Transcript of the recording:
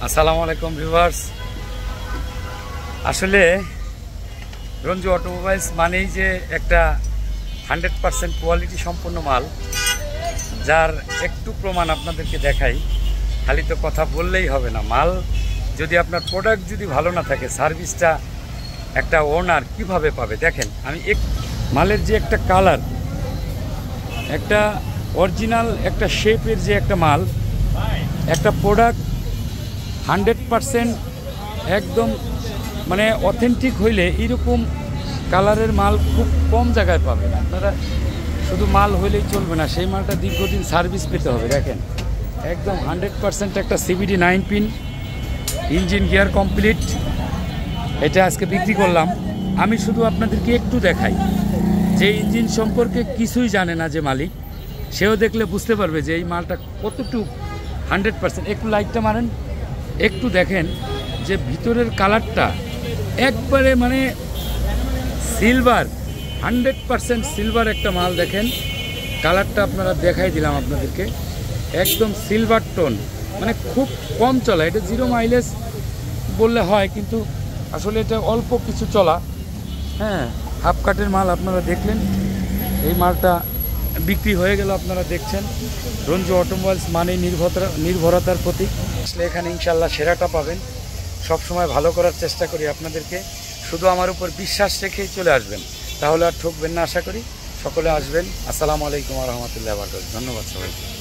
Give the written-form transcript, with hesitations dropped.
আসসালামু আলাইকুম ভিউয়ার্স। আসলে রঞ্জু অটোমোবাইলস মানেই যে একটা 100% কোয়ালিটি সম্পন্ন মাল, যার একটু প্রমাণ আপনাদেরকে দেখাই। খালি তো কথা বললেই হবে না। মাল যদি আপনার প্রোডাক্ট যদি ভালো না থাকে, সার্ভিসটা একটা ওনার কিভাবে পাবে? দেখেন, আমি মালের যে একটা কালার, একটা অরিজিনাল একটা শেপের যে একটা মাল, একটা প্রোডাক্ট 100% একদম মানে অথেন্টিক হইলে এরকম কালারের মাল খুব কম জায়গায় পাবেন আপনারা। শুধু মাল হইলেই চলবে না, সেই মালটা দীর্ঘদিন সার্ভিস পেতে হবে। দেখেন, একদম 100% একটা CVT 9 pin, engine gear complete. এটা আজকে বিক্রি করলাম। আমি শুধু আপনাদেরকে একটু দেখাই, যে ইঞ্জিন সম্পর্কে কিছুই জানে না যে মালিক, সেও দেখলে বুঝতে পারবে যে এই মালটা কতটুকু 100%। একটু লাইটটা মারেন, একটু দেখেন যে ভিতরের কালারটা একবারে মানে সিলভার, 100% সিলভার একটা মাল। দেখেন কালারটা আপনারা দেখাই দিলাম আপনাদেরকে, একদম সিলভার টোন, মানে খুব কম চলা। এটা 0 মাইলেজ বললে হয়, কিন্তু আসলে এটা অল্প কিছু চলা। হ্যাঁ, হাফ কাটের মাল আপনারা দেখলেন, এই মালটা বিক্রি হয়ে গেল। আপনারা দেখছেন রঞ্জু অটোমোবাইলস মানে নির্ভরতার প্রতীক। আসলে এখানে ইনশাল্লাহ সেরাটা পাবেন। সব সময় ভালো করার চেষ্টা করি আপনাদেরকে, শুধু আমার উপর বিশ্বাস রেখেই চলে আসবেন, তাহলে আর ঠকবেন না। আশা করি সকলে আসবেন। আসসালামু আলাইকুম ওয়া রাহমাতুল্লাহি ওয়া বারাকাতুহু। ধন্যবাদ সবাইকে।